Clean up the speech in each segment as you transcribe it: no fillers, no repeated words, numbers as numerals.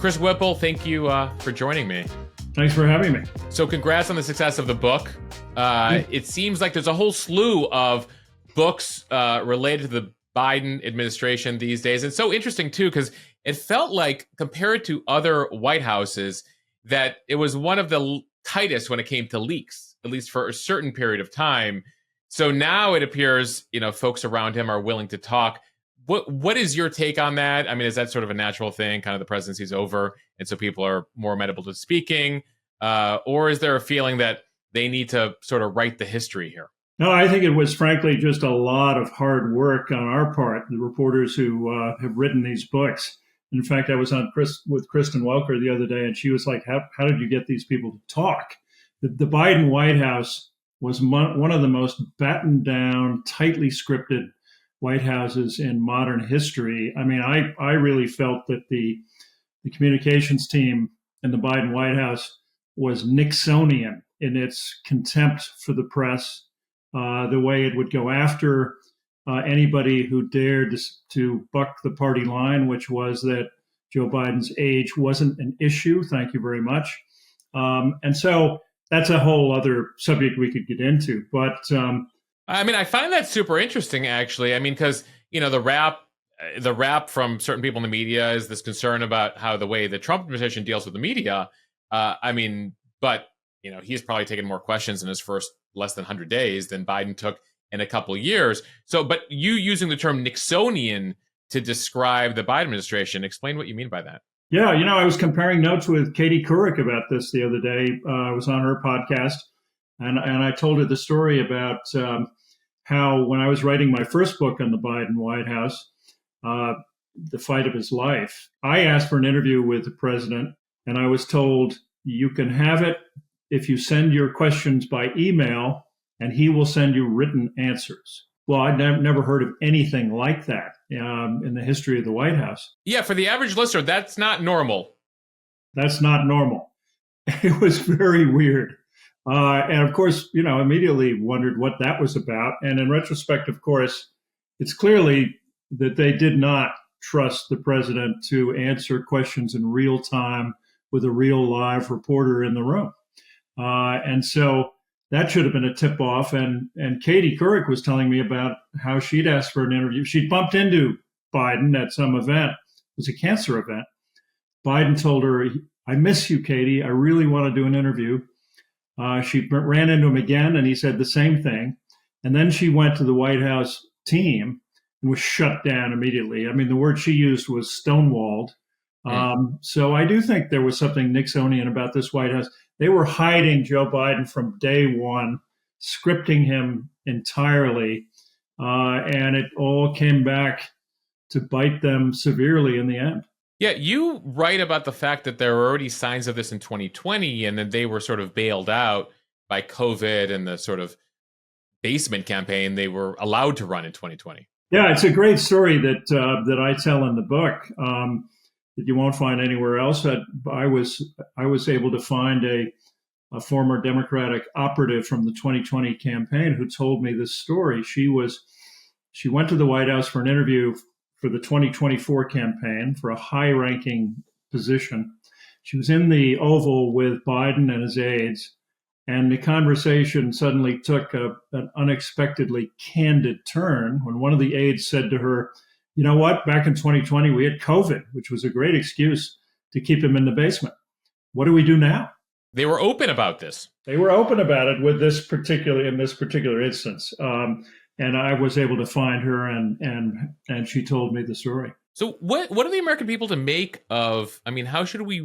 Chris Whipple, thank you for joining me. Thanks for having me. So congrats on the success of the book. It seems like there's a whole slew of books related to the Biden administration these days. It's so interesting, too, because it felt like, compared to other White Houses, that it was one of the tightest when it came to leaks, at least for a certain period of time. So now it appears, folks around him are willing to talk. What is your take on that? I mean, is that sort of a natural thing? Kind of the presidency's over, and so people are more amenable to speaking? Or is there a feeling that they need to sort of write the history here? No, I think it was frankly just a lot of hard work on our part, the reporters who have written these books. In fact, I was on with Kristen Welker the other day, and she was like, how did you get these people to talk? The Biden White House was one of the most battened down, tightly scripted White Houses in modern history. I mean, I really felt that the communications team in the Biden White House was Nixonian in its contempt for the press, the way it would go after anybody who dared to buck the party line, which was that Joe Biden's age wasn't an issue. Thank you very much. And so that's a whole other subject we could get into. But I mean, I find that super interesting, actually. I mean, because, the rap from certain people in the media is this concern about how the way the Trump administration deals with the media. But he's probably taken more questions in his first less than 100 days than Biden took in a couple of years. So, but you using the term Nixonian to describe the Biden administration, explain what you mean by that. Yeah, I was comparing notes with Katie Kurricks about this the other day. I was on her podcast, and I told her the story about how when I was writing my first book on the Biden White House, the fight of his life, I asked for an interview with the president, and I was told, you can have it if you send your questions by email, and he will send you written answers. Well, I'd never heard of anything like that in the history of the White House. Yeah, for the average listener, that's not normal. That's not normal. It was very weird. And of course, immediately wondered what that was about. And in retrospect, of course, it's clearly that they did not trust the president to answer questions in real time with a real live reporter in the room. And so that should have been a tip off. And Katie Kurricks was telling me about how she'd asked for an interview. She'd bumped into Biden at some event. It was a cancer event. Biden told her, I miss you, Katie. I really want to do an interview. She ran into him again, and he said the same thing. And then she went to the White House team and was shut down immediately. I mean, the word she used was stonewalled. So I do think there was something Nixonian about this White House. They were hiding Joe Biden from day one, scripting him entirely, and it all came back to bite them severely in the end. Yeah, you write about the fact that there were already signs of this in 2020, and then they were sort of bailed out by COVID and the sort of basement campaign they were allowed to run in 2020. Yeah, it's a great story that I tell in the book. That you won't find anywhere else. I was able to find a former Democratic operative from the 2020 campaign who told me this story. She went to the White House for an interview for the 2024 campaign for a high-ranking position. She was in the Oval with Biden and his aides, and the conversation suddenly took an unexpectedly candid turn when one of the aides said to her, you know what? Back in 2020, we had COVID, which was a great excuse to keep him in the basement. What do we do now? They were open about this. They were open about it in this particular instance. And I was able to find her, and she told me the story. So what are the American people to make of, I mean, how should we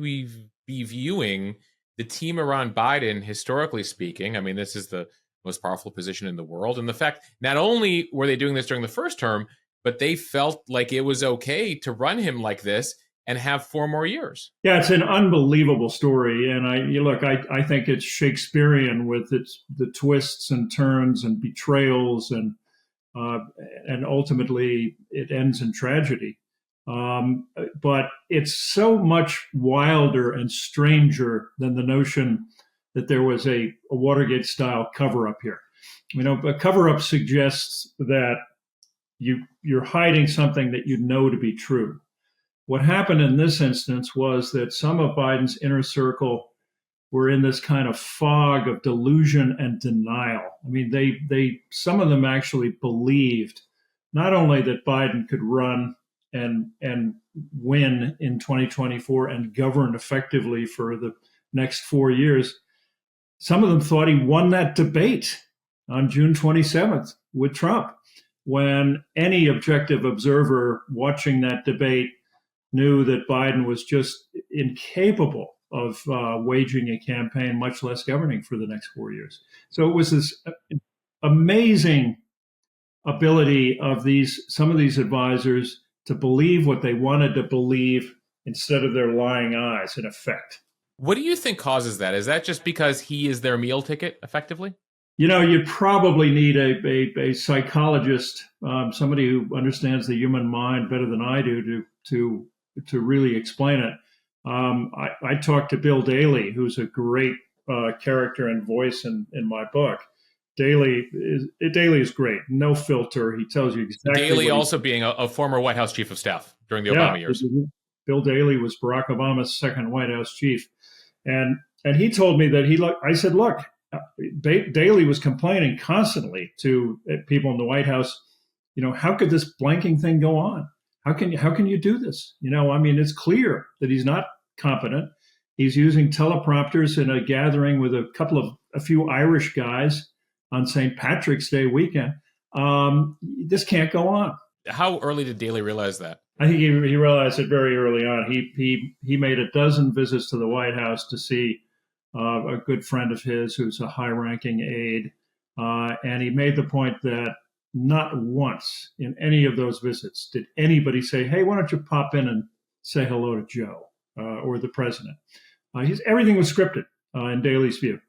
be viewing the team around Biden, historically speaking? I mean, this is the most powerful position in the world. And the fact, not only were they doing this during the first term, but they felt like it was okay to run him like this and have 4 more years. Yeah, it's an unbelievable story. And I think it's Shakespearean with the twists and turns and betrayals, and ultimately it ends in tragedy. But it's so much wilder and stranger than the notion that there was a Watergate-style cover-up here. A cover-up suggests that you're hiding something that you know to be true. What happened in this instance was that some of Biden's inner circle were in this kind of fog of delusion and denial. I mean, some of them actually believed not only that Biden could run and win in 2024 and govern effectively for the next 4 years. Some of them thought he won that debate on June 27th with Trump, when any objective observer watching that debate knew that Biden was just incapable of waging a campaign, much less governing for the next 4 years. So it was this amazing ability of some of these advisors to believe what they wanted to believe instead of their lying eyes, in effect. What do you think causes that? Is that just because he is their meal ticket, effectively? You probably need a psychologist, somebody who understands the human mind better than I do to really explain it. I talked to Bill Daley, who's a great character and voice in my book. Daley is great. No filter. He tells you exactly. Daley also being a former White House chief of staff during the Obama years. Bill Daley was Barack Obama's second White House chief. And he told me that I said, look, Daley was complaining constantly to people in the White House, how could this blanking thing go on? How can you do this? It's clear that he's not competent. He's using teleprompters in a gathering with a few Irish guys on St. Patrick's Day weekend. This can't go on. How early did Daley realize that? I think he realized it very early on. He made a dozen visits to the White House to see a good friend of his who's a high-ranking aide, and he made the point that not once in any of those visits did anybody say, "Hey, why don't you pop in and say hello to Joe or the president?" Everything was scripted in Daley's view.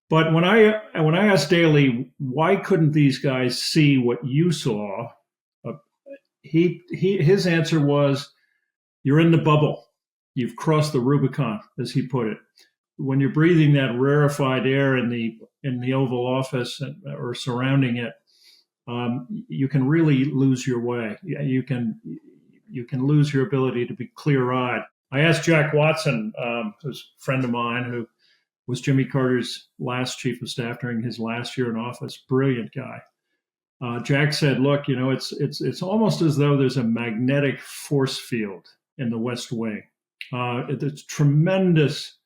But when I asked Daley, why couldn't these guys see what you saw? His answer was, you're in the bubble. You've crossed the Rubicon, as he put it. When you're breathing that rarefied air in the Oval Office or surrounding it, you can really lose your way. You can lose your ability to be clear-eyed. I asked Jack Watson, who's a friend of mine, who was Jimmy Carter's last chief of staff during his last year in office. Brilliant guy. Jack said, look, it's almost as though there's a magnetic force field in the West Wing. It's tremendous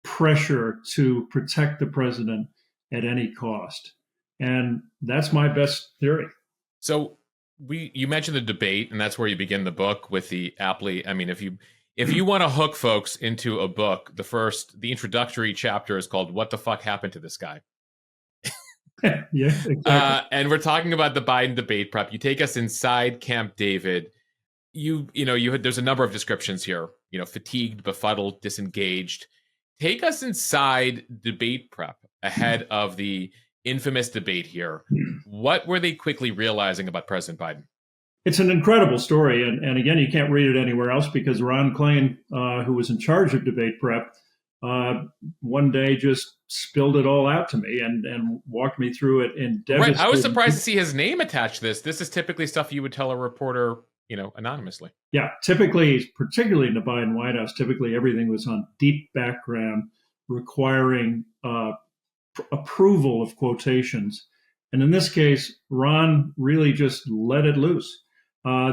pressure to protect the president at any cost. And that's my best theory. So you mentioned the debate, and that's where you begin the book with the aptly, if you want to hook folks into a book, the introductory chapter is called "What the Fuck Happened to This Guy?" Yeah, exactly. And we're talking about the Biden debate prep. You take us inside Camp David. There's a number of descriptions here. Fatigued, befuddled, disengaged. Take us inside debate prep ahead of the infamous debate here. What were they quickly realizing about President Biden? It's an incredible story. And again, you can't read it anywhere else because Ron Klain, who was in charge of debate prep, one day just spilled it all out to me and walked me through it in devastating. Right. I was surprised to see his name attached to this. This is typically stuff you would tell a reporter, anonymously. Yeah, typically, particularly in the Biden White House, typically everything was on deep background, requiring approval of quotations. And in this case, Ron really just let it loose.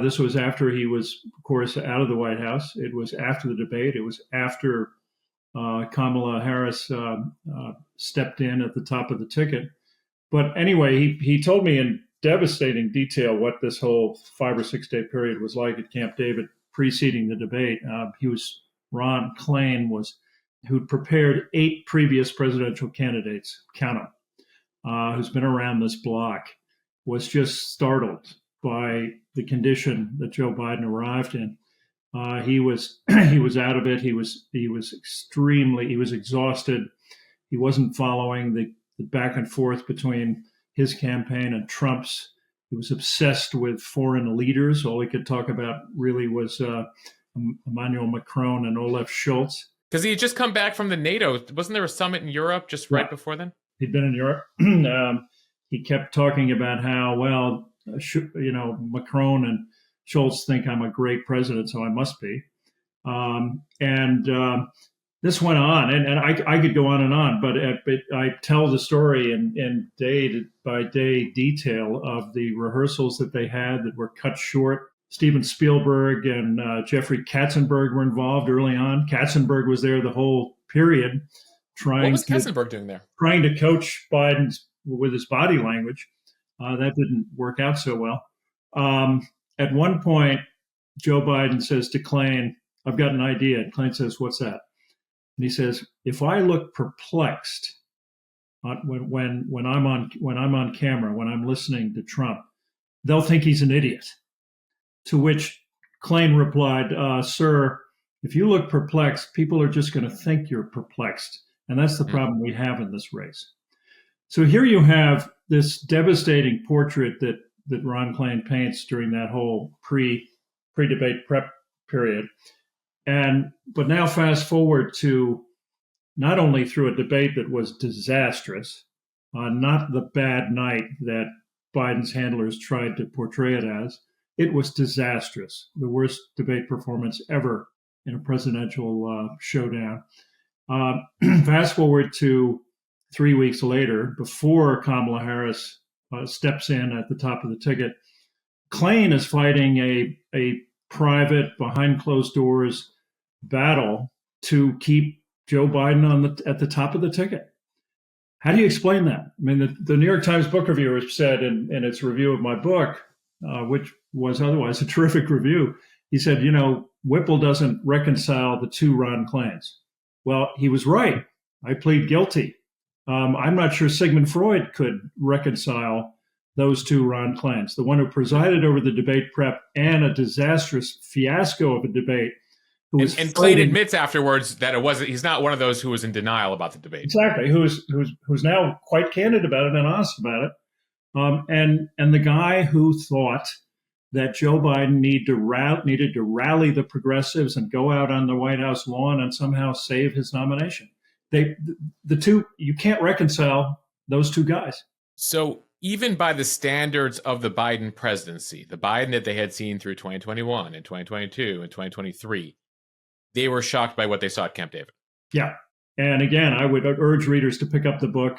This was after he was, of course, out of the White House. It was after the debate. It was after Kamala Harris stepped in at the top of the ticket. But anyway, he told me in devastating detail what this whole 5 or 6 day period was like at Camp David preceding the debate. Ron Klain who'd prepared 8 previous presidential candidates, count them, who's been around this block, was just startled by the condition that Joe Biden arrived in. He was out of it. He was exhausted. He wasn't following the back and forth between his campaign and Trump's. He was obsessed with foreign leaders. All he could talk about really was Emmanuel Macron and Olaf Scholz. Because he had just come back from the NATO. Wasn't there a summit in Europe just right before then? He'd been in Europe. He kept talking about how, Macron Schultz think I'm a great president, so I must be. And this went on, and I could go on, but I tell the story in day by day detail of the rehearsals that they had that were cut short. Steven Spielberg and Jeffrey Katzenberg were involved early on. Katzenberg was there the whole period, what was Katzenberg doing there? Trying to coach Biden with his body language. That didn't work out so well. At one point, Joe Biden says to Klain, "I've got an idea." And Klain says, "What's that?" And he says, "If I look perplexed when I'm on camera, when I'm listening to Trump, they'll think he's an idiot." To which Klain replied, "Sir, if you look perplexed, people are just going to think you're perplexed, and that's the problem we have in this race." So here you have this devastating portrait that Ron Klain paints during that whole pre-debate prep period. But now fast forward to not only through a debate that was disastrous, not the bad night that Biden's handlers tried to portray it as, it was disastrous, the worst debate performance ever in a presidential showdown. Fast forward to 3 weeks later, before Kamala Harris steps in at the top of the ticket, Klain is fighting a private, behind closed doors battle to keep Joe Biden at the top of the ticket. How do you explain that? I mean, the New York Times book reviewer said in its review of my book, which was otherwise a terrific review, he said, Whipple doesn't reconcile the two Ron Klains. Well, he was right. I plead guilty. I'm not sure Sigmund Freud could reconcile those two Ron Klains, the one who presided over the debate prep and a disastrous fiasco of a debate. And Klain admits afterwards that he's not one of those who was in denial about the debate. Exactly, who's now quite candid about it and honest about it. And the guy who thought that Joe Biden needed to rally the progressives and go out on the White House lawn and somehow save his nomination. The two, you can't reconcile those two guys. So even by the standards of the Biden presidency, the Biden that they had seen through 2021 and 2022 and 2023, they were shocked by what they saw at Camp David. Yeah. And again, I would urge readers to pick up the book,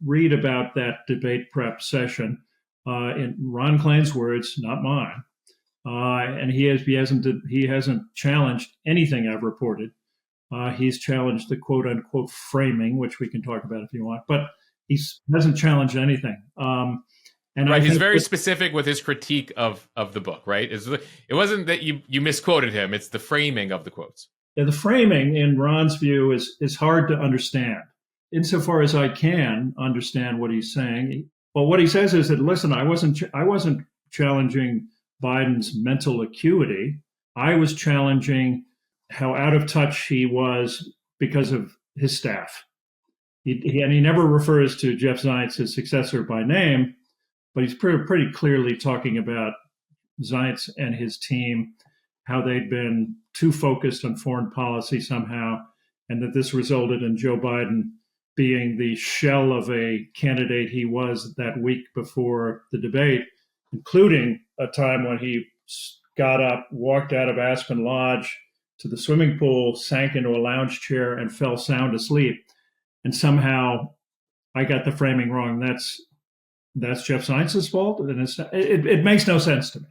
read about that debate prep session in Ron Klain's words, not mine. And he hasn't challenged anything I've reported. He's challenged the quote unquote framing, which we can talk about if you want, but he hasn't challenged anything. And right, he's very specific with his critique of the book, right? It wasn't that you misquoted him; it's the framing of the quotes. Yeah, the framing, in Ron's view, is hard to understand. Insofar as I can understand what he's saying, well, what he says is that, listen, I wasn't challenging Biden's mental acuity. I was challenging how out of touch he was because of his staff. He never refers to Jeff Zients, his successor, by name, but he's pretty clearly talking about Zients and his team, how they'd been too focused on foreign policy somehow, and that this resulted in Joe Biden being the shell of a candidate he was that week before the debate, including a time when he got up, walked out of Aspen Lodge to the swimming pool, sank into a lounge chair, and fell sound asleep. And somehow I got the framing wrong. That's Jeff Zients' fault, and it makes no sense to me.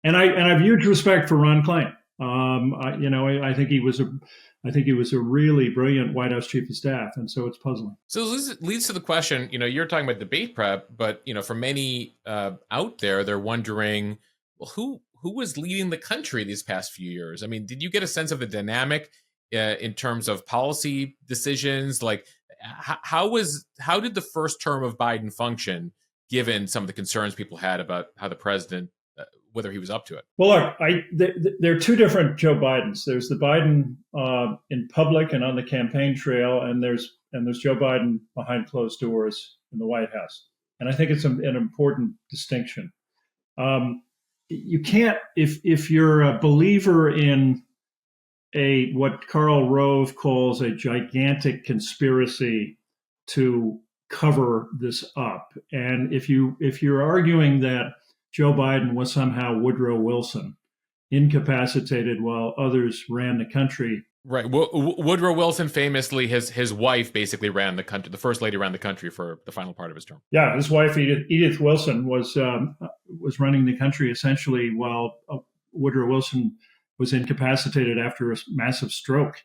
And I have huge respect for Ron Klain. I think he was a really brilliant White House chief of staff, and so it's puzzling. So this leads to the question. You're talking about debate prep, but for many out there, they're wondering, well, who was leading the country these past few years? I mean, did you get a sense of the dynamic in terms of policy decisions? Like, how did the first term of Biden function, given some of the concerns people had about how the president, whether he was up to it? Well, look, there are two different Joe Bidens. There's the Biden in public and on the campaign trail, and there's Joe Biden behind closed doors in the White House. And I think it's an important distinction. You can't, if you're a believer in what Karl Rove calls a gigantic conspiracy to cover this up, and if you're arguing that Joe Biden was somehow Woodrow Wilson, incapacitated while others ran the country. Right. Woodrow Wilson famously, his wife basically ran the country. The first lady ran the country for the final part of his term. Yeah, his wife Edith Wilson was running the country essentially while Woodrow Wilson was incapacitated after a massive stroke.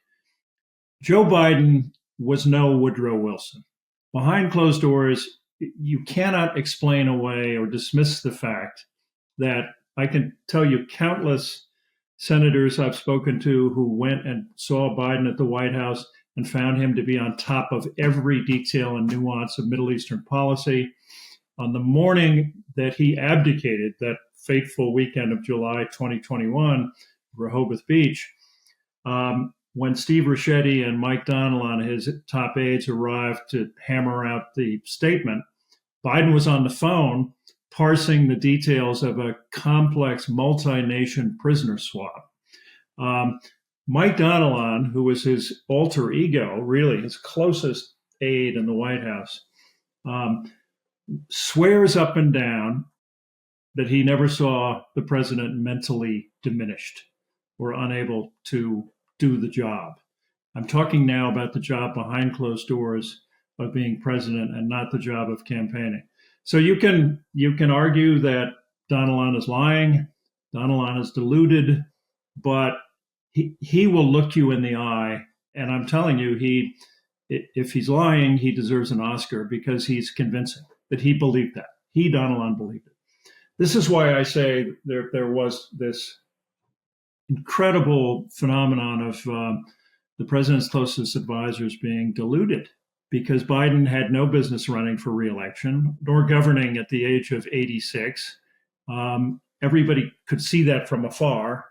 Joe Biden was no Woodrow Wilson. Behind closed doors, you cannot explain away or dismiss the fact that I can tell you countless senators I've spoken to who went and saw Biden at the White House and found him to be on top of every detail and nuance of Middle Eastern policy. On the morning that he abdicated, that fateful weekend of July 2021, Rehoboth Beach, when Steve Ricchetti and Mike Donilon, his top aides, arrived to hammer out the statement, Biden was on the phone parsing the details of a complex multi-nation prisoner swap. Mike Donilon, who was his alter ego, really his closest aide in the White House, swears up and down that he never saw the president mentally diminished or unable to do the job. I'm talking now about the job behind closed doors of being president and not the job of campaigning. So you can argue that Donilon is lying, Donilon is deluded, but he will look you in the eye, and I'm telling you, if he's lying, he deserves an Oscar because he's convincing that he believed that. Donilon believed it. This is why I say there was this incredible phenomenon of the president's closest advisors being deluded, because Biden had no business running for re-election nor governing at the age of 86. Everybody could see that from afar,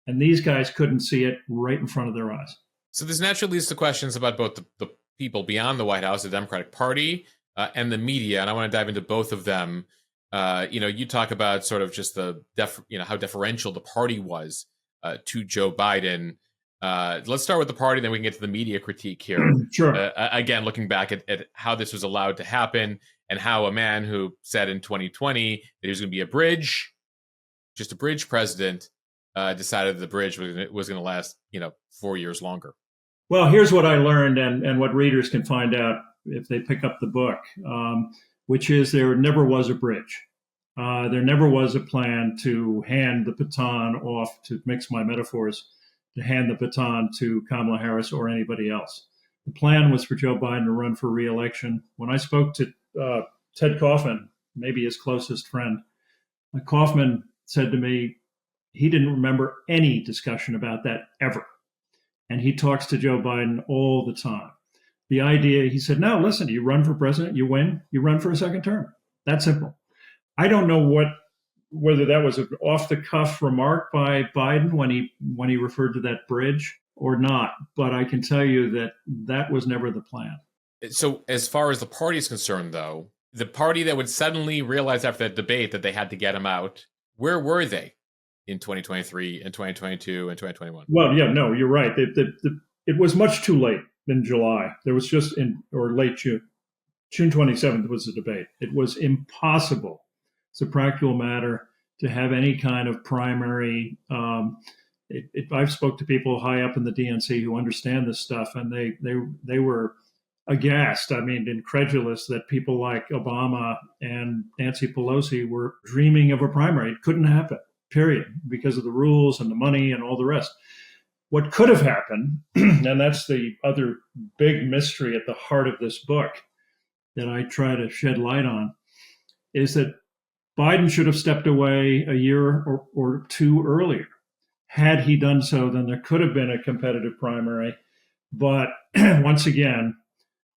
and these guys couldn't see it right in front of their eyes. So this naturally leads to questions about both the people beyond the White House, the Democratic Party, and the media, and I want to dive into both of them. You talk about sort of just how deferential the party was to Joe Biden. Let's start with the party, then we can get to the media critique here. Sure. Again, looking back at how this was allowed to happen and how a man who said in 2020 that he was going to be just a bridge president, decided the bridge was going to last, 4 years longer. Well, here's what I learned and what readers can find out if they pick up the book, which is there never was a bridge. There never was a plan to hand the baton off, to mix my metaphors, to hand the baton to Kamala Harris or anybody else. The plan was for Joe Biden to run for re-election. When I spoke to Ted Kaufman, maybe his closest friend, Kaufman said to me he didn't remember any discussion about that ever. And he talks to Joe Biden all the time. The idea, he said, no, listen, you run for president, you win, you run for a second term. That simple. I don't know whether that was an off-the-cuff remark by Biden when he referred to that bridge or not, but I can tell you that was never the plan. So as far as the party is concerned, though, the party that would suddenly realize after that debate that they had to get him out, where were they in 2023 and 2022 and 2021? Well, yeah, no, you're right. It was much too late in July. There was late June. June 27th was the debate. It was impossible. It's a practical matter to have any kind of primary. I've spoke to people high up in the DNC who understand this stuff, and they were aghast. I mean, incredulous that people like Obama and Nancy Pelosi were dreaming of a primary. It couldn't happen, period, because of the rules and the money and all the rest. What could have happened, and that's the other big mystery at the heart of this book that I try to shed light on, is that Biden should have stepped away a year or two earlier. Had he done so, then there could have been a competitive primary. But once again,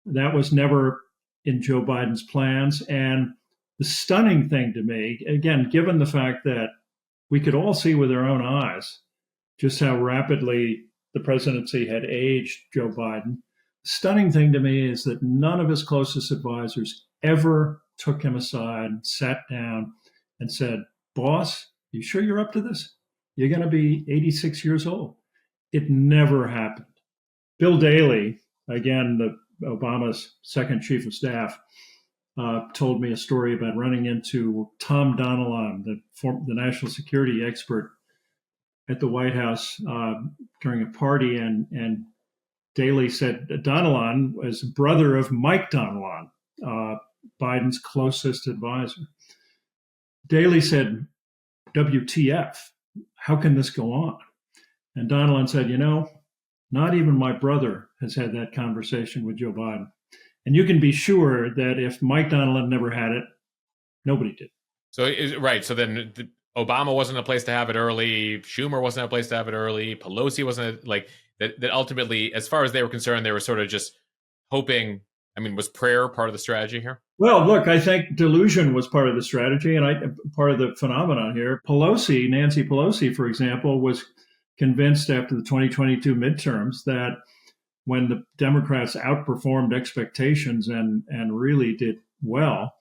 that was never in Joe Biden's plans. And the stunning thing to me, again, given the fact that we could all see with our own eyes just how rapidly the presidency had aged Joe Biden, the stunning thing to me is that none of his closest advisors ever took him aside, sat down, and said, boss, you sure you're up to this? You're going to be 86 years old. It never happened. Bill Daley, again, Obama's second chief of staff, told me a story about running into Tom Donilon, the national security expert at the White House during a party, and Daley said Donilon was brother of Mike Donilon, Biden's closest advisor. Daley said, WTF, how can this go on? And Donilon said, not even my brother has had that conversation with Joe Biden. And you can be sure that if Mike Donilon never had it, nobody did. So, right. So then Obama wasn't a place to have it early. Schumer wasn't a place to have it early. Pelosi wasn't that ultimately, as far as they were concerned, they were sort of just hoping. I mean, was prayer part of the strategy here? Well, look, I think delusion was part of the strategy and part of the phenomenon here. Nancy Pelosi, for example, was convinced after the 2022 midterms that when the Democrats outperformed expectations and really did well,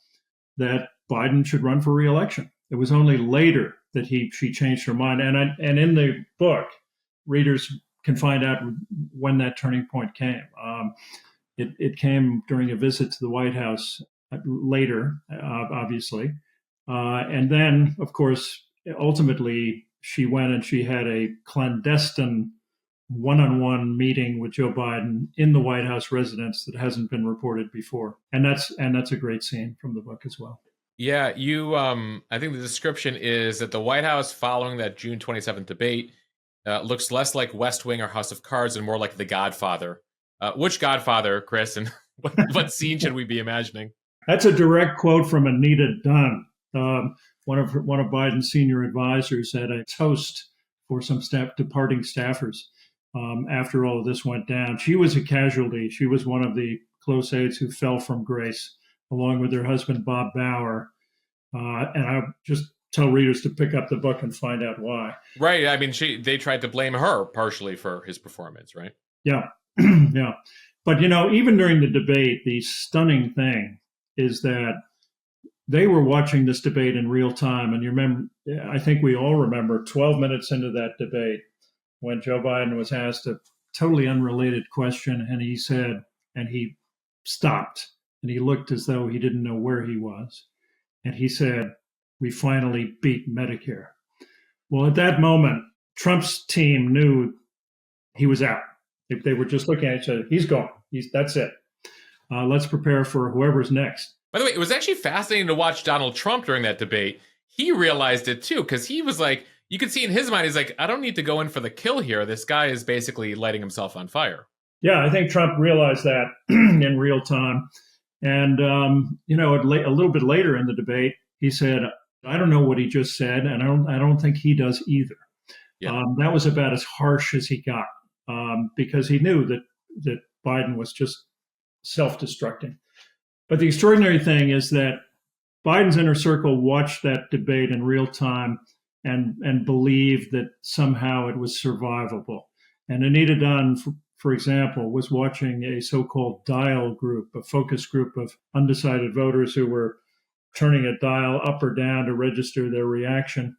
that Biden should run for re-election. It was only later that she changed her mind. And in the book, readers can find out when that turning point came. It came during a visit to the White House later, obviously. And then, of course, ultimately, she went and she had a clandestine one-on-one meeting with Joe Biden in the White House residence that hasn't been reported before. And that's a great scene from the book as well. Yeah, I think the description is that the White House following that June 27th debate looks less like West Wing or House of Cards and more like The Godfather. Which Godfather, Chris, and what scene should we be imagining? That's a direct quote from Anita Dunn, one of Biden's senior advisors, at a toast for some departing staffers after all of this went down. She was a casualty. She was one of the close aides who fell from grace, along with her husband, Bob Bauer. And I just tell readers to pick up the book and find out why. Right. I mean, they tried to blame her partially for his performance, right? Yeah. Yeah. But, even during the debate, the stunning thing is that they were watching this debate in real time. And you remember, I think we all remember 12 minutes into that debate when Joe Biden was asked a totally unrelated question. And he said, and he stopped and he looked as though he didn't know where he was. And he said, we finally beat Medicare. Well, at that moment, Trump's team knew he was out. They were just looking at each other. He's gone. That's it. Let's prepare for whoever's next. By the way, it was actually fascinating to watch Donald Trump during that debate. He realized it too, because he was like, you could see in his mind, he's like, I don't need to go in for the kill here. This guy is basically lighting himself on fire. Yeah, I think Trump realized that in real time. And, a little bit later in the debate, he said, I don't know what he just said, and I don't think he does either. Yeah. That was about as harsh as he got. Because he knew that Biden was just self-destructing. But the extraordinary thing is that Biden's inner circle watched that debate in real time and believed that somehow it was survivable. And Anita Dunn, for example, was watching a so-called dial group, a focus group of undecided voters who were turning a dial up or down to register their reaction.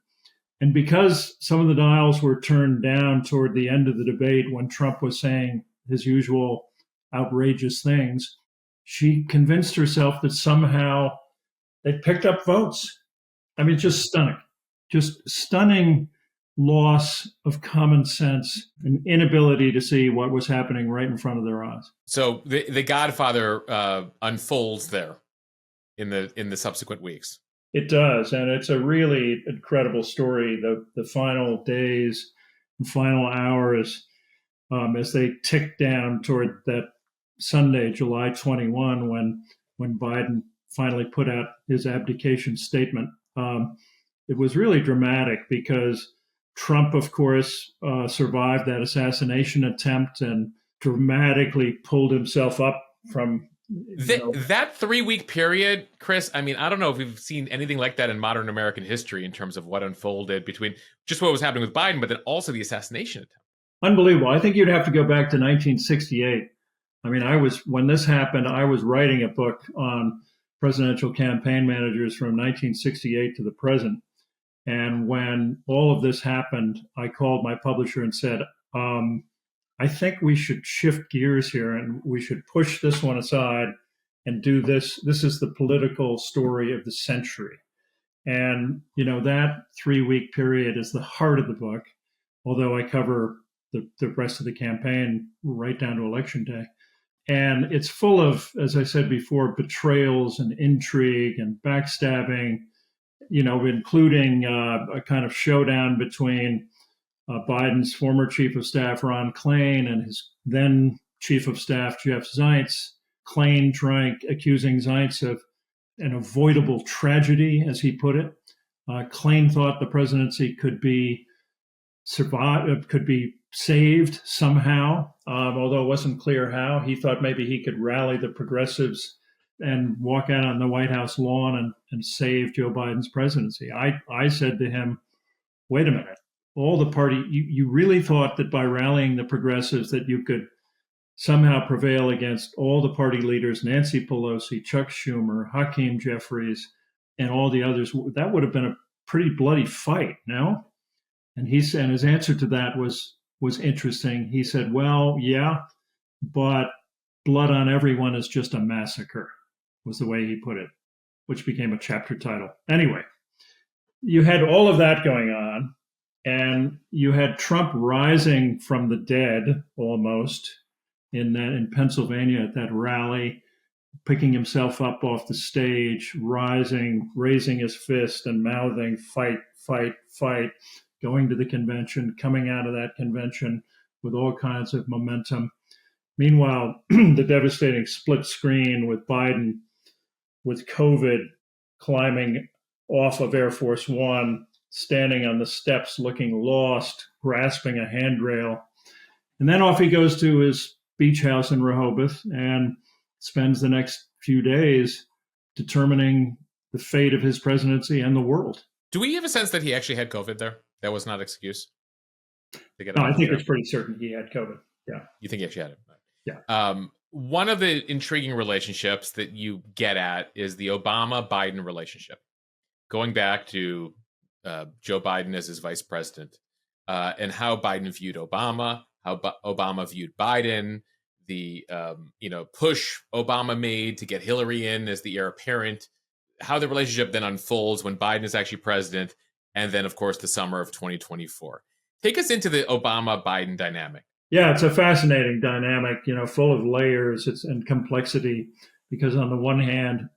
And because some of the dials were turned down toward the end of the debate when Trump was saying his usual outrageous things, she convinced herself that somehow they picked up votes. I mean, just stunning loss of common sense and inability to see what was happening right in front of their eyes. So the Godfather unfolds there in the subsequent weeks. It does, and it's a really incredible story. The final days and final hours as they tick down toward that Sunday, July 21, when Biden finally put out his abdication statement. It was really dramatic because Trump, of course, survived that assassination attempt and dramatically pulled himself up from that 3-week period, Chris. I mean, I don't know if we've seen anything like that in modern American history in terms of what unfolded between just what was happening with Biden, but then also the assassination attempt. Unbelievable. I think you'd have to go back to 1968. I mean, when this happened, I was writing a book on presidential campaign managers from 1968 to the present. And when all of this happened, I called my publisher and said, I think we should shift gears here and we should push this one aside and do this. This is the political story of the century. And, that 3-week period is the heart of the book, although I cover the rest of the campaign right down to election day. And it's full of, as I said before, betrayals and intrigue and backstabbing, including a kind of showdown between Biden's former chief of staff, Ron Klain, and his then chief of staff, Jeff Zients. Klain accusing Zients of an avoidable tragedy, as he put it. Klain thought the presidency could be saved somehow, although it wasn't clear how. He thought maybe he could rally the progressives and walk out on the White House lawn and save Joe Biden's presidency. I said to him, wait a minute, all the party, you really thought that by rallying the progressives that you could somehow prevail against all the party leaders, Nancy Pelosi, Chuck Schumer, Hakeem Jeffries, and all the others. That would have been a pretty bloody fight, no? And his answer to that was interesting. He said, well, yeah, but blood on everyone is just a massacre, was the way he put it, which became a chapter title. Anyway, you had all of that going on, and you had Trump rising from the dead almost in Pennsylvania at that rally, picking himself up off the stage, raising his fist and mouthing, fight, fight, fight, going to the convention, coming out of that convention with all kinds of momentum. Meanwhile, the devastating split screen with Biden with COVID climbing off of Air Force One, standing on the steps looking lost, grasping a handrail. And then off he goes to his beach house in Rehoboth and spends the next few days determining the fate of his presidency and the world. Do we have a sense that he actually had COVID there? That was not an excuse to get No, I think it's pretty certain he had COVID. Yeah. You think he actually had it? Yeah. One of the intriguing relationships that you get at is the Obama-Biden relationship. Going back to Joe Biden as his vice president, and how Biden viewed Obama, how Obama viewed Biden, the push Obama made to get Hillary in as the heir apparent, how the relationship then unfolds when Biden is actually president, and then, of course, the summer of 2024. Take us into the Obama-Biden dynamic. Yeah, it's a fascinating dynamic, full of layers and complexity, because on the one hand,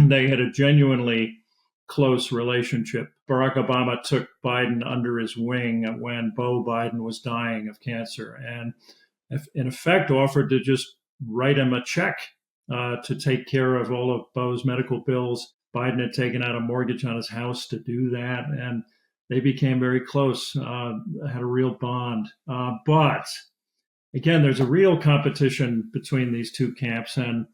they had a genuinely close relationship. Barack Obama took Biden under his wing when Beau Biden was dying of cancer, and in effect offered to just write him a check to take care of all of Beau's medical bills. Biden had taken out a mortgage on his house to do that, and they became very close, had a real bond. But again, there's a real competition between these two camps, and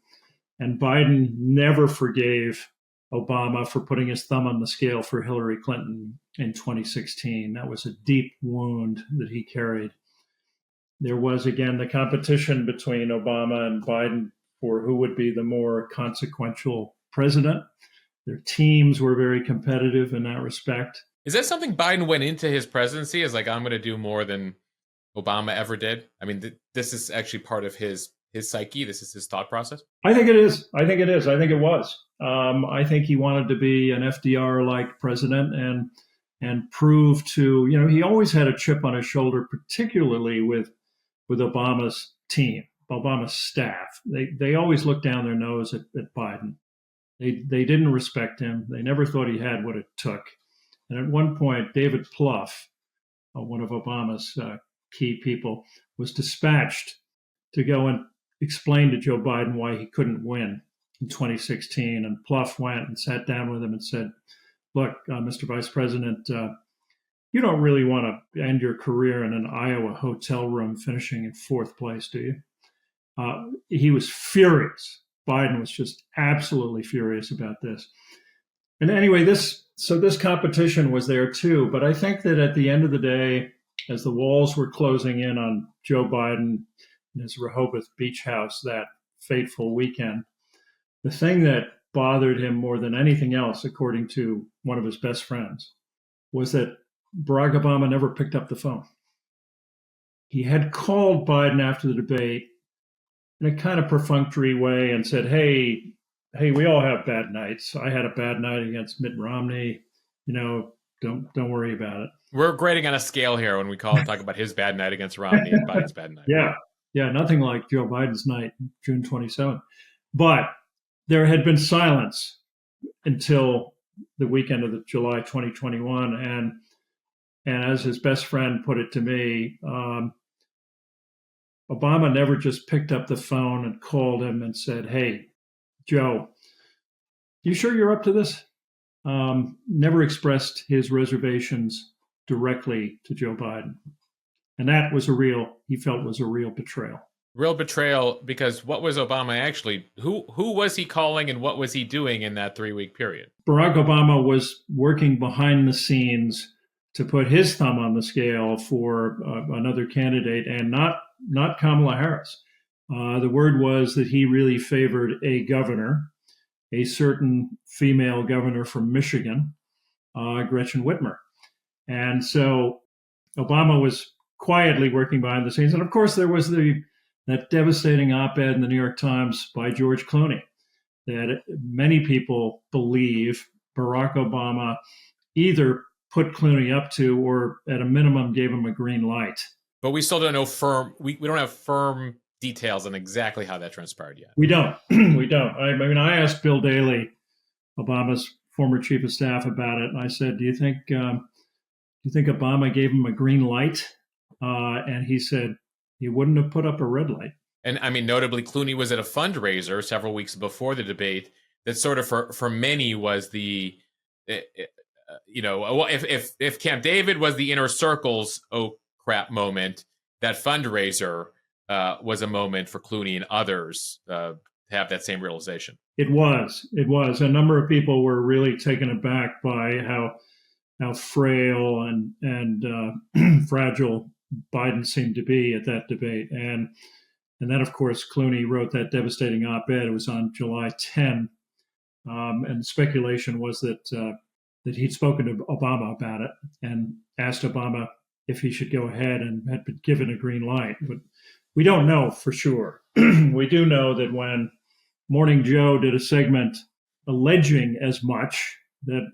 Biden never forgave Obama for putting his thumb on the scale for Hillary Clinton in 2016. That was a deep wound that he carried. There was, again, the competition between Obama and Biden for who would be the more consequential president. Their teams were very competitive in that respect. Is that something Biden went into his presidency as like, I'm going to do more than Obama ever did? I mean, this is actually part of his psyche. This is his thought process. I think it is. I think it was. I think he wanted to be an FDR-like president and prove to, he always had a chip on his shoulder, particularly with Obama's team, Obama's staff. They always looked down their nose at Biden. They didn't respect him. They never thought he had what it took. And at one point, David Plouffe, one of Obama's key people, was dispatched to go and explain to Joe Biden why he couldn't win in 2016. And Plouffe went and sat down with him and said, look, Mr. Vice President, you don't really want to end your career in an Iowa hotel room finishing in fourth place, do you? He was furious. Biden was just absolutely furious about this. And anyway, this competition was there too. But I think that at the end of the day, as the walls were closing in on Joe Biden in his Rehoboth beach house that fateful weekend, the thing that bothered him more than anything else, according to one of his best friends, was that Barack Obama never picked up the phone. He had called Biden after the debate in a kind of perfunctory way and said, hey, we all have bad nights. I had a bad night against Mitt Romney. Don't worry about it. We're grading on a scale here when we talk about his bad night against Romney and Biden's bad night. Yeah, nothing like Joe Biden's night, June 27th. But there had been silence until the weekend of the July 2021, and as his best friend put it to me, Obama never just picked up the phone and called him and said, "Hey, Joe, you sure you're up to this?" Never expressed his reservations directly to Joe Biden. And that was he felt was a real betrayal. Real betrayal, because what was Obama actually, who was he calling and what was he doing in that 3-week period? Barack Obama was working behind the scenes to put his thumb on the scale for another candidate, and not Kamala Harris. The word was that he really favored a governor, a certain female governor from Michigan, Gretchen Whitmer. And so Obama was quietly working behind the scenes. And of course, there was that devastating op-ed in the New York Times by George Clooney that many people believe Barack Obama either put Clooney up to or at a minimum gave him a green light. But we still don't know we don't have firm details on exactly how that transpired yet. We don't. We don't. I mean, I asked Bill Daley, Obama's former chief of staff, about it, and I said, "Do you think Obama gave him a green light?" And he said he wouldn't have put up a red light. And I mean, notably, Clooney was at a fundraiser several weeks before the debate that sort of for many was the, if Camp David was the inner circle's oh crap moment, that fundraiser was a moment for Clooney and others to have that same realization. It was. A number of people were really taken aback by how frail and fragile Biden seemed to be at that debate. And then, of course, Clooney wrote that devastating op-ed. It was on July 10. And the speculation was that he'd spoken to Obama about it and asked Obama if he should go ahead and had been given a green light. But we don't know for sure. We do know that when Morning Joe did a segment alleging as much that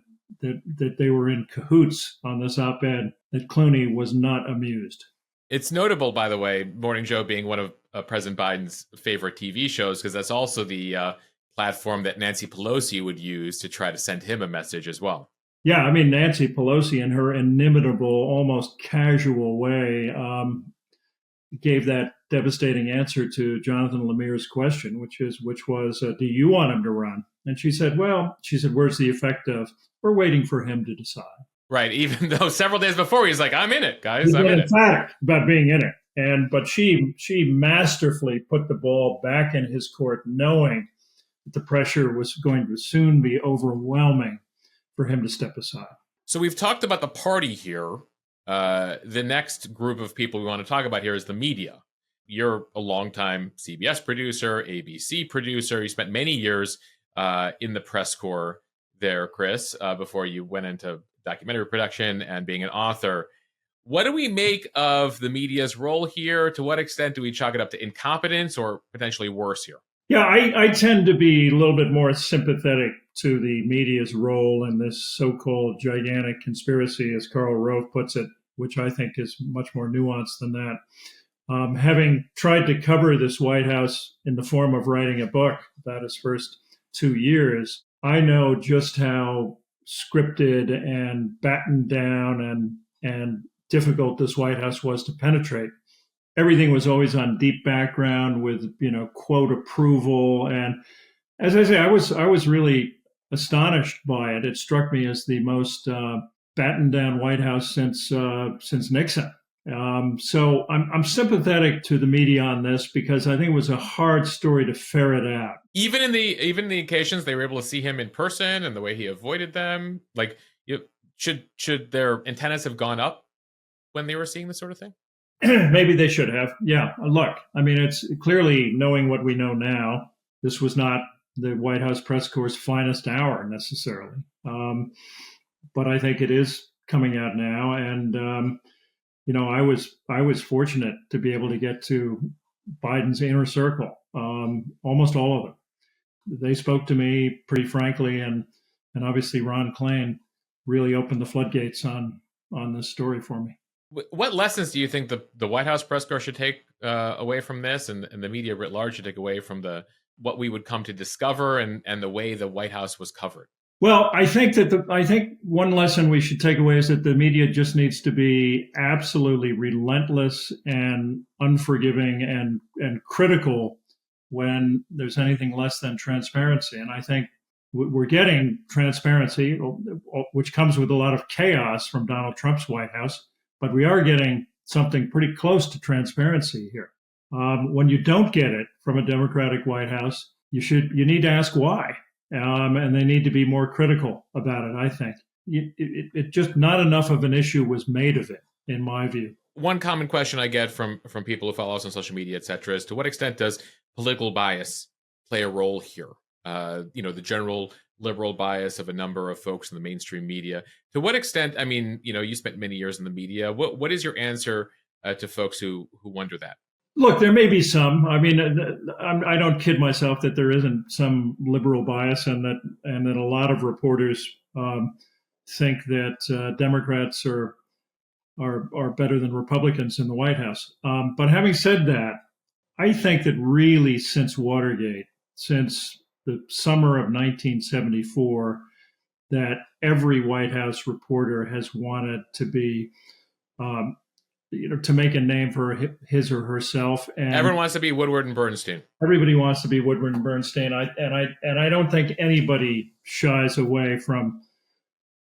they were in cahoots on this op-ed, that Clooney was not amused. It's notable, by the way, Morning Joe being one of President Biden's favorite TV shows, because that's also the platform that Nancy Pelosi would use to try to send him a message as well. Yeah, I mean, Nancy Pelosi, in her inimitable, almost casual way, gave that devastating answer to Jonathan Lemire's question, which was, do you want him to run? And she said, where's the effect of, we're waiting for him to decide. Right, even though several days before he's like, I'm in it, guys, I'm in it. Emphatic about being in it. But she masterfully put the ball back in his court, knowing that the pressure was going to soon be overwhelming for him to step aside. So we've talked about the party here. The next group of people we want to talk about here is the media. You're a longtime CBS producer, ABC producer. You spent many years in the press corps there, Chris, before you went into documentary production and being an author. What do we make of the media's role here? To what extent do we chalk it up to incompetence or potentially worse here? Yeah, I tend to be a little bit more sympathetic to the media's role in this so-called gigantic conspiracy, as Karl Rove puts it, which I think is much more nuanced than that. Having tried to cover this White House in the form of writing a book about his first 2 years, I know just how scripted and battened down and difficult this White House was to penetrate. Everything was always on deep background with, quote approval. And as I say, I was really astonished by it. It struck me as the most battened down White House since Nixon. So I'm sympathetic to the media on this because I think it was a hard story to ferret out. Even in the occasions they were able to see him in person and the way he avoided them, like should their antennas have gone up when they were seeing this sort of thing? Maybe they should have. Yeah. Look, I mean, it's clearly, knowing what we know now, this was not the White House press corps' finest hour necessarily. But I think it is coming out now. And, I was fortunate to be able to get to Biden's inner circle, almost all of them. They spoke to me pretty frankly, and obviously Ron Klain really opened the floodgates on this story for me. What lessons do you think the White House press corps should take away from this, and the media writ large should take away from what we would come to discover and the way the White House was covered? Well, I think one lesson we should take away is that the media just needs to be absolutely relentless and unforgiving and critical when there's anything less than transparency. And I think we're getting transparency, which comes with a lot of chaos from Donald Trump's White House, but we are getting something pretty close to transparency here. When you don't get it from a Democratic White House, you need to ask why. And they need to be more critical about it, I think. It just not enough of an issue was made of it, in my view. One common question I get from people who follow us on social media, et cetera, is to what extent does political bias play a role here? The general liberal bias of a number of folks in the mainstream media. To what extent, I mean, you spent many years in the media. What is your answer to folks who wonder that? Look, there may be some. I mean, I don't kid myself that there isn't some liberal bias, and that a lot of reporters think that Democrats are better than Republicans in the White House. But having said that, I think that really since Watergate, since the summer of 1974, that every White House reporter has wanted to be to make a name for his or herself, and everyone wants to be Woodward and Bernstein. Everybody wants to be Woodward and Bernstein. I don't think anybody shies away from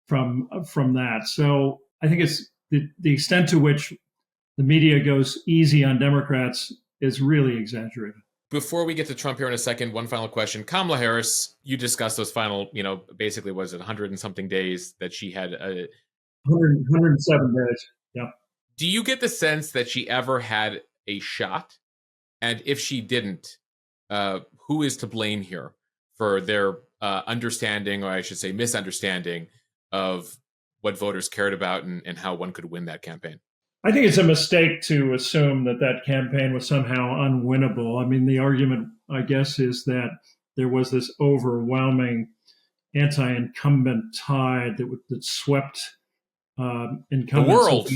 that. So I think it's the extent to which the media goes easy on Democrats is really exaggerated. Before we get to Trump here in a second, one final question. Kamala Harris, you discussed those final, basically was it 100 and something days that she had 107 days. Yeah. Do you get the sense that she ever had a shot? And if she didn't, who is to blame here for their understanding, or I should say misunderstanding, of what voters cared about and how one could win that campaign? I think it's a mistake to assume that campaign was somehow unwinnable. I mean, the argument, I guess, is that there was this overwhelming anti-incumbent tide that swept incumbents. The world.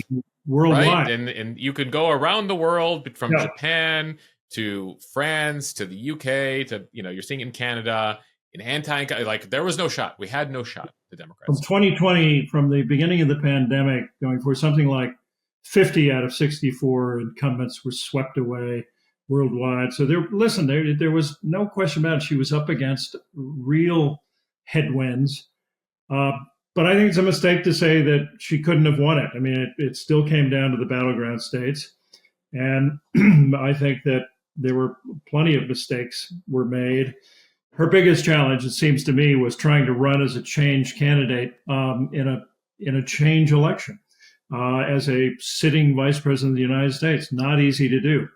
Worldwide. Right? And you could go around the world, from Japan to France to the UK to, you're seeing in Canada, there was no shot. We had no shot, the Democrats. From 2020, from the beginning of the pandemic, going for something like 50 out of 64 incumbents were swept away worldwide. So there was no question about it. She was up against real headwinds. But I think it's a mistake to say that she couldn't have won it. I mean, it still came down to the battleground states. And I think that there were plenty of mistakes were made. Her biggest challenge, it seems to me, was trying to run as a change candidate in a change election as a sitting vice president of the United States. Not easy to do.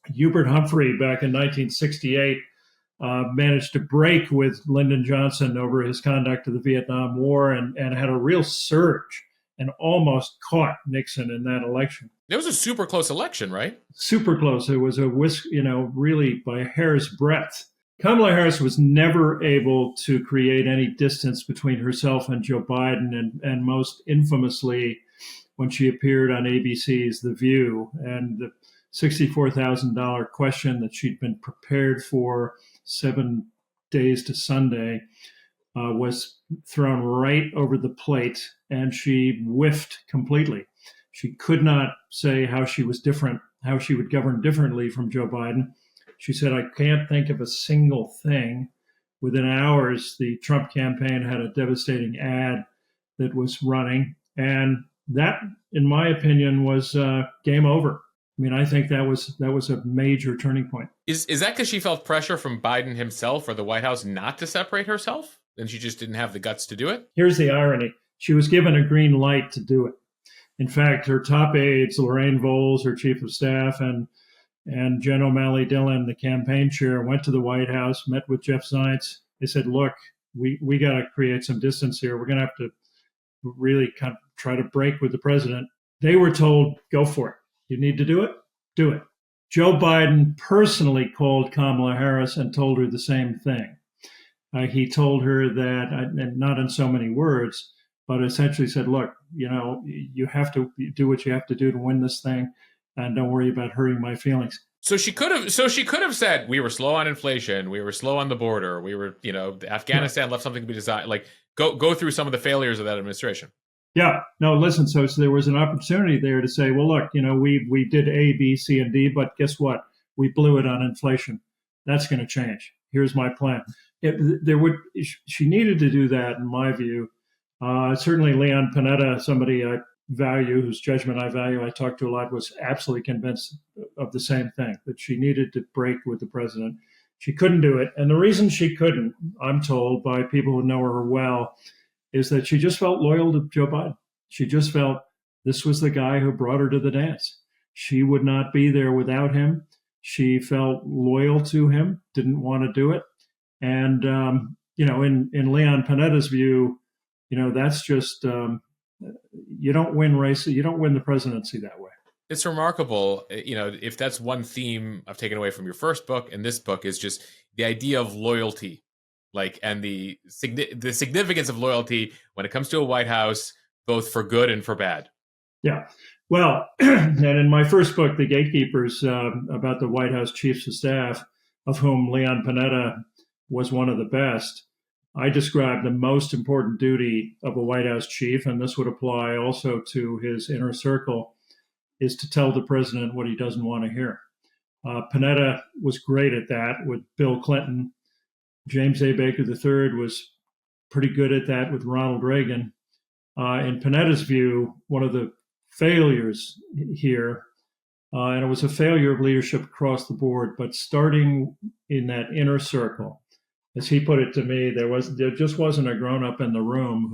Hubert Humphrey, back in 1968, managed to break with Lyndon Johnson over his conduct of the Vietnam War and had a real surge and almost caught Nixon in that election. It was a super close election, right? Super close. It was a really by a hair's breadth. Kamala Harris was never able to create any distance between herself and Joe Biden, and most infamously when she appeared on ABC's The View and the $64,000 question that she'd been prepared for 7 days to Sunday was thrown right over the plate, and she whiffed completely. She could not say how she was different, how she would govern differently from Joe Biden. She said, I can't think of a single thing. Within hours, the Trump campaign had a devastating ad that was running. And that, in my opinion, was game over. I mean, I think that was a major turning point. Is that because she felt pressure from Biden himself or the White House not to separate herself? And she just didn't have the guts to do it? Here's the irony. She was given a green light to do it. In fact, her top aides, Lorraine Voles, her chief of staff, and Jen O'Malley Dillon, the campaign chair, went to the White House, met with Jeff Zients. They said, look, we got to create some distance here. We're going to have to really kind of try to break with the president. They were told, go for it. You need to do it? Do it. Joe Biden personally called Kamala Harris and told her the same thing. He told her that, and not in so many words, but essentially said, look, you have to do what you have to do to win this thing, and don't worry about hurting my feelings. So she could have said we were slow on inflation, we were slow on the border, we were, Afghanistan left something to be desired. Like go through some of the failures of that administration. Yeah, no, listen. So there was an opportunity there to say, well, look, we did A, B, C, and D, but guess what? We blew it on inflation. That's going to change. Here's my plan. She needed to do that, in my view. Certainly, Leon Panetta, somebody I value, whose judgment I value, I talked to a lot, was absolutely convinced of the same thing, that she needed to break with the president. She couldn't do it. And the reason she couldn't, I'm told by people who know her well, is that she just felt loyal to Joe Biden. She just felt this was the guy who brought her to the dance. She would not be there without him. She felt loyal to him, didn't want to do it. And, in Leon Panetta's view, that's just, you don't win races, you don't win the presidency that way. It's remarkable, if that's one theme I've taken away from your first book and this book is just the idea of loyalty. And the significance of loyalty when it comes to a White House, both for good and for bad. Yeah. Well, and in my first book, The Gatekeepers, about the White House chiefs of staff, of whom Leon Panetta was one of the best, I described the most important duty of a White House chief, and this would apply also to his inner circle, is to tell the president what he doesn't want to hear. Panetta was great at that with Bill Clinton. James A. Baker III was pretty good at that with Ronald Reagan. In Panetta's view, one of the failures here, and it was a failure of leadership across the board, but starting in that inner circle, as he put it to me, there just wasn't a grown-up in the room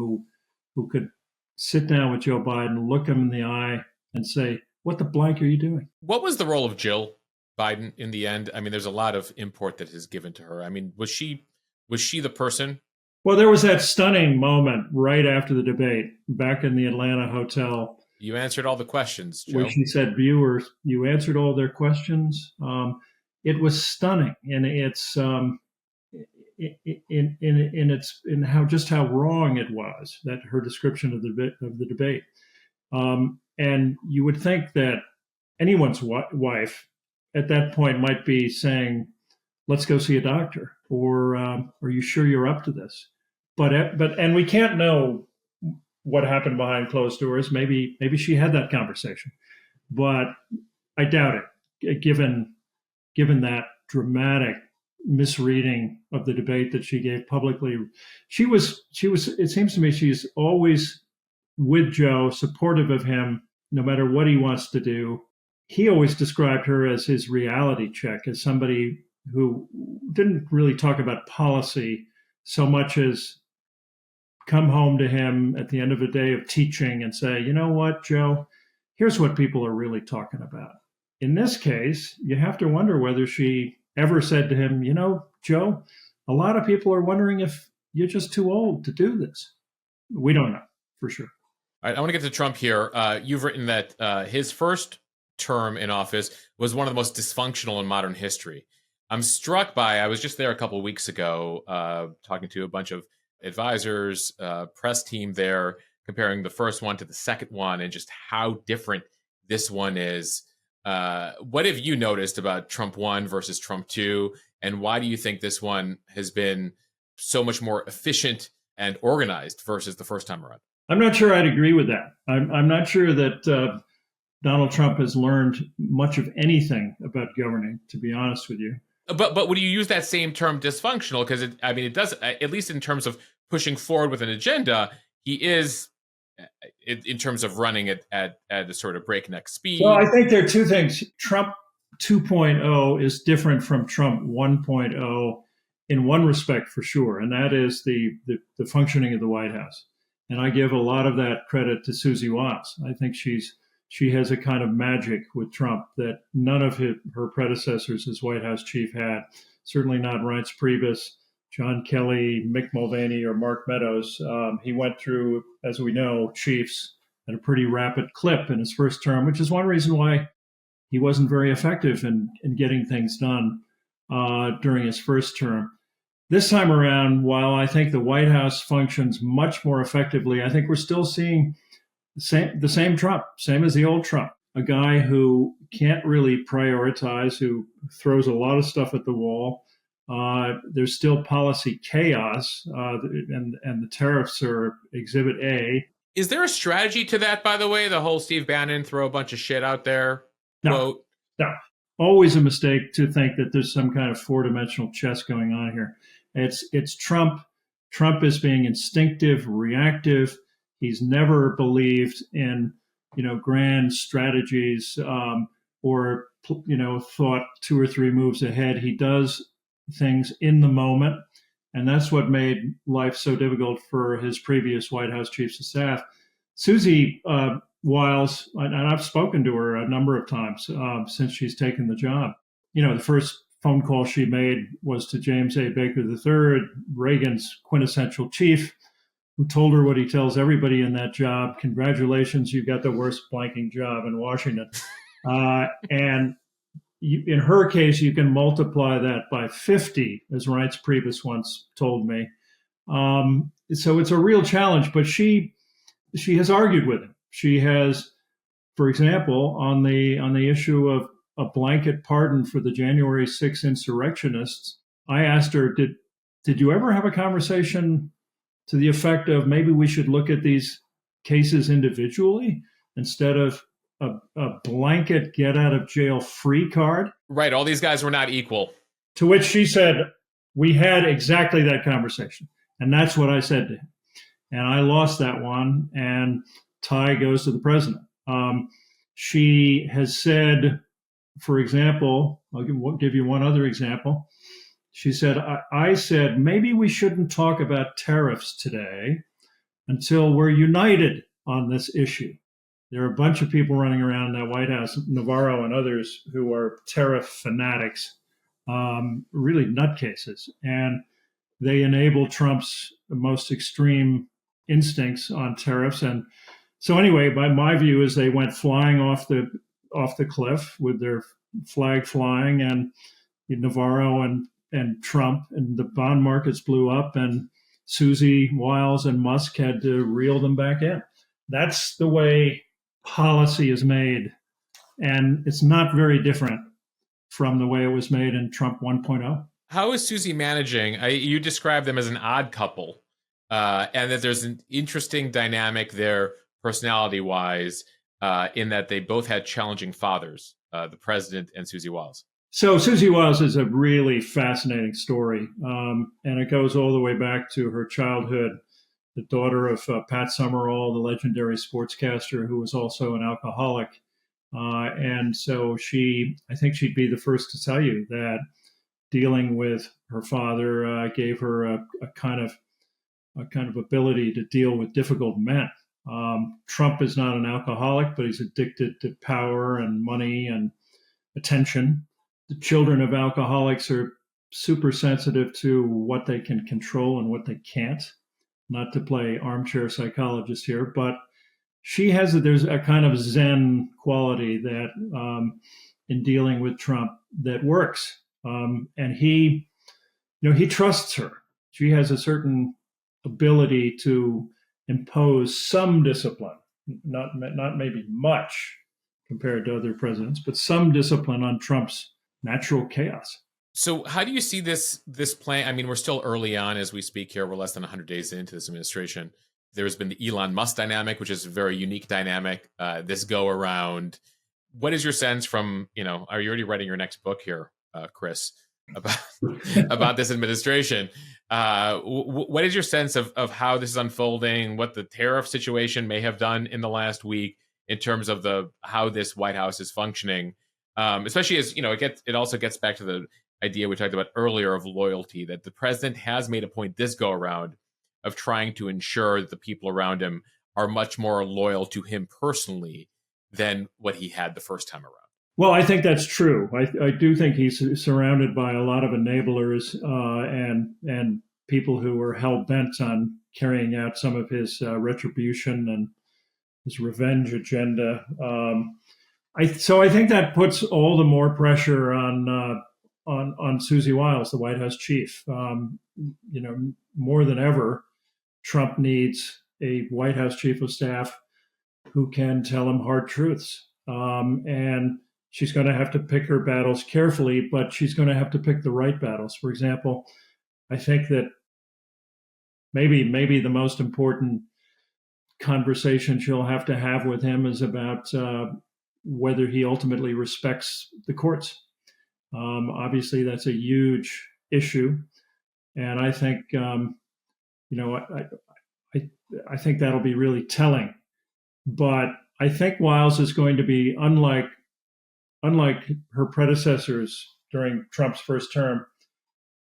who could sit down with Joe Biden, look him in the eye, and say, "What the blank are you doing?" What was the role of Jill Biden in the end? I mean, there's a lot of import that is given to her. I mean, was she the person? Well, there was that stunning moment right after the debate back in the Atlanta hotel. You answered all the questions, Joe. Where she said, "Viewers, you answered all their questions." It was stunning, and it's in how wrong it was, that her description of the debate. And you would think that anyone's wife at that point might be saying, "Let's go see a doctor," or "Are you sure you're up to this?" But we can't know what happened behind closed doors. Maybe she had that conversation, but I doubt it. Given that dramatic misreading of the debate that she gave publicly, she was. It seems to me she's always with Joe, supportive of him, no matter what he wants to do. He always described her as his reality check, as somebody who didn't really talk about policy so much as come home to him at the end of a day of teaching and say, "You know what, Joe, here's what people are really talking about." In this case, you have to wonder whether she ever said to him, "Joe, a lot of people are wondering if you're just too old to do this." We don't know for sure. All right, I want to get to Trump here. You've written that his first term in office was one of the most dysfunctional in modern history. I'm struck by, I was just there a couple of weeks ago talking to a bunch of advisors, press team there, comparing the first one to the second one and just how different this one is. What have you noticed about Trump 1 versus Trump 2? And why do you think this one has been so much more efficient and organized versus the first time around? I'm not sure I'd agree with that. I'm not sure that Donald Trump has learned much of anything about governing, to be honest with you. But would you use that same term dysfunctional? Because it does, at least in terms of pushing forward with an agenda, he is, in terms of running it at a sort of breakneck speed. Well, I think there are two things. Trump 2.0 is different from Trump 1.0 in one respect, for sure, and that is the functioning of the White House. And I give a lot of that credit to Susie Wiles. I think she has a kind of magic with Trump that none of her predecessors as White House chief had. Certainly not Reince Priebus, John Kelly, Mick Mulvaney, or Mark Meadows. He went through, as we know, chiefs at a pretty rapid clip in his first term, which is one reason why he wasn't very effective in getting things done during his first term. This time around, while I think the White House functions much more effectively, I think we're still seeing the same Trump, same as the old Trump, a guy who can't really prioritize, who throws a lot of stuff at the wall. There's still policy chaos, and the tariffs are Exhibit A. Is there a strategy to that, by the way? The whole Steve Bannon throw a bunch of shit out there quote? No. Always a mistake to think that there's some kind of four-dimensional chess going on here. It's Trump. Trump is being instinctive, reactive. He's never believed in, grand strategies, or, thought two or three moves ahead. He does things in the moment. And that's what made life so difficult for his previous White House chiefs of staff. Susie Wiles, and I've spoken to her a number of times since she's taken the job. The first phone call she made was to James A. Baker III, Reagan's quintessential chief, who told her what he tells everybody in that job: congratulations, you got the worst blanking job in Washington. And in her case, you can multiply that by 50, as Reince Priebus once told me. So it's a real challenge, but she has argued with him. She has, for example, on the issue of a blanket pardon for the January 6th insurrectionists, I asked her, did you ever have a conversation to the effect of maybe we should look at these cases individually instead of a blanket get out of jail free card? Right. All these guys were not equal. To which she said, we had exactly that conversation. And that's what I said to him. And I lost that one, and tie goes to the president. She has said, for example, I'll give you one other example. She said, I said, maybe we shouldn't talk about tariffs today until we're united on this issue. There are a bunch of people running around in that White House, Navarro and others, who are tariff fanatics, really nutcases. And they enable Trump's most extreme instincts on tariffs. And so anyway, by my view, is they went flying off the cliff with their flag flying, and Navarro and Trump, and the bond markets blew up, and Susie Wiles and Musk had to reel them back in. That's the way policy is made. And it's not very different from the way it was made in Trump 1.0. How is Susie managing? You describe them as an odd couple, and that there's an interesting dynamic there, personality-wise, in that they both had challenging fathers, the president and Susie Wiles. So Susie Wiles is a really fascinating story, and it goes all the way back to her childhood. The daughter of Pat Summerall, the legendary sportscaster, who was also an alcoholic. And so I think she'd be the first to tell you that dealing with her father gave her a kind of ability to deal with difficult men. Trump is not an alcoholic, but he's addicted to power and money and attention. The children of alcoholics are super sensitive to what they can control and what they can't. Not to play armchair psychologist here, but there's a kind of Zen quality that in dealing with Trump that works. And he trusts her. She has a certain ability to impose some discipline, not maybe much compared to other presidents, but some discipline on Trump's natural chaos. So how do you see this plan? I mean, we're still early on as we speak here. We're less than 100 days into this administration. There's been the Elon Musk dynamic, which is a very unique dynamic. This go around. What is your sense from, are you already writing your next book here, Chris, about this administration? What is your sense of how this is unfolding, what the tariff situation may have done in the last week in terms of how this White House is functioning? Especially as, it also gets back to the idea we talked about earlier of loyalty, that the president has made a point this go around of trying to ensure that the people around him are much more loyal to him personally than what he had the first time around. Well, I think that's true. I do think he's surrounded by a lot of enablers and people who are hell-bent on carrying out some of his retribution and his revenge agenda. So I think that puts all the more pressure on Susie Wiles, the White House chief. More than ever, Trump needs a White House chief of staff who can tell him hard truths. And she's going to have to pick her battles carefully, but she's going to have to pick the right battles. For example, I think that maybe the most important conversation she'll have to have with him is about whether he ultimately respects the courts. Obviously, that's a huge issue, and I think I think that'll be really telling. But I think Wiles is going to be unlike her predecessors during Trump's first term.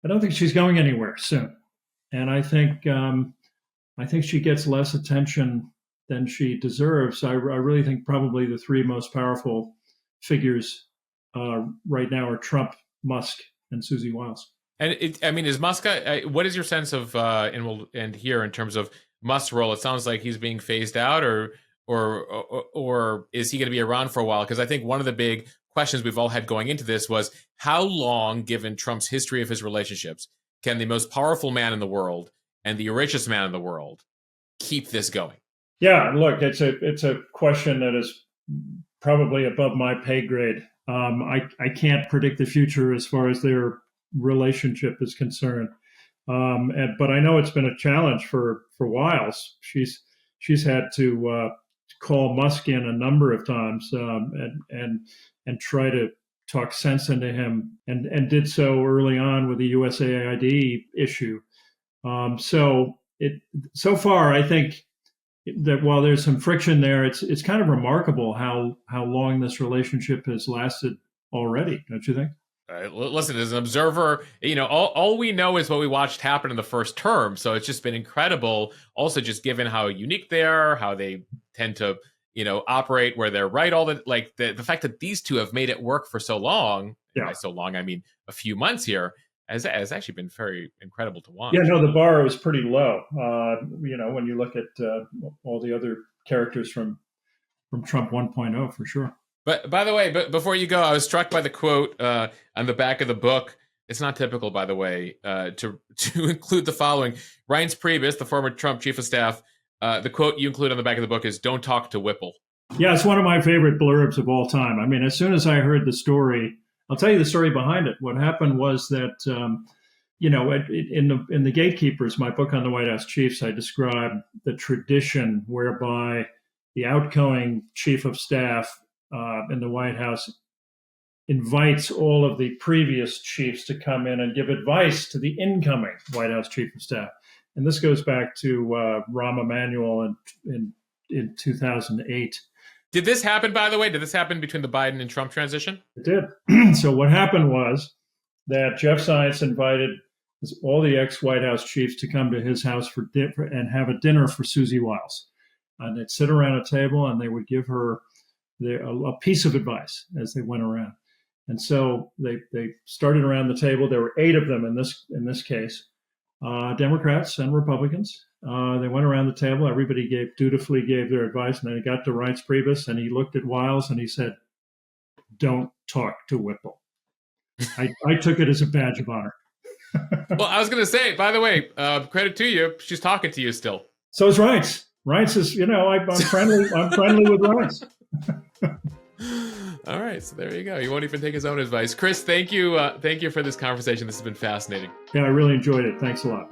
I don't think she's going anywhere soon, and I think she gets less attention than she deserves. I really think probably the three most powerful figures right now are Trump, Musk, and Susie Wiles. And is Musk? What is your sense of and we'll end here in terms of Musk's role? It sounds like he's being phased out, or is he going to be around for a while? Because I think one of the big questions we've all had going into this was how long, given Trump's history of his relationships, can the most powerful man in the world and the richest man in the world keep this going? Yeah, look, it's a question that is probably above my pay grade. I can't predict the future as far as their relationship is concerned, but I know it's been a challenge for Wiles. She's had to call Musk in a number of times and try to talk sense into him, and did so early on with the USAID issue. So far, I think that while there's some friction there, it's kind of remarkable how long this relationship has lasted already, don't you think? Listen, as an observer, all we know is what we watched happen in the first term. So it's just been incredible. Also, just given how unique they are, how they tend to, operate where they're right. All the fact that these two have made it work for so long. Yeah. By so long, I mean a few months here. Has actually been very incredible to watch. Yeah, no, the bar was pretty low. When you look at all the other characters from Trump 1.0, for sure. But by the way, before you go, I was struck by the quote on the back of the book. It's not typical, by the way, to include the following. Reince Priebus, the former Trump chief of staff, the quote you include on the back of the book is, "Don't talk to Whipple." Yeah, it's one of my favorite blurbs of all time. I mean, as soon as I heard the story, I'll tell you the story behind it. What happened was that, in the Gatekeepers, my book on the White House chiefs, I described the tradition whereby the outgoing chief of staff in the White House invites all of the previous chiefs to come in and give advice to the incoming White House chief of staff. And this goes back to Rahm Emanuel in 2008. Did this happen, by the way? Did this happen between the Biden and Trump transition? It did. So what happened was that Jeff Zients invited all the ex-White House chiefs to come to his house and have a dinner for Susie Wiles. And they'd sit around a table and they would give her a piece of advice as they went around. And so they started around the table. There were 8 of them in this case, Democrats and Republicans. They went around the table. Everybody dutifully gave their advice, and then he got to Reince Priebus, and he looked at Wiles, and he said, "Don't talk to Whipple." I took it as a badge of honor. Well, I was going to say, by the way, credit to you. She's talking to you still. So is Reince. Reince is, I'm friendly. I'm friendly with Reince. All right, so there you go. He won't even take his own advice. Chris, thank you for this conversation. This has been fascinating. Yeah, I really enjoyed it. Thanks a lot.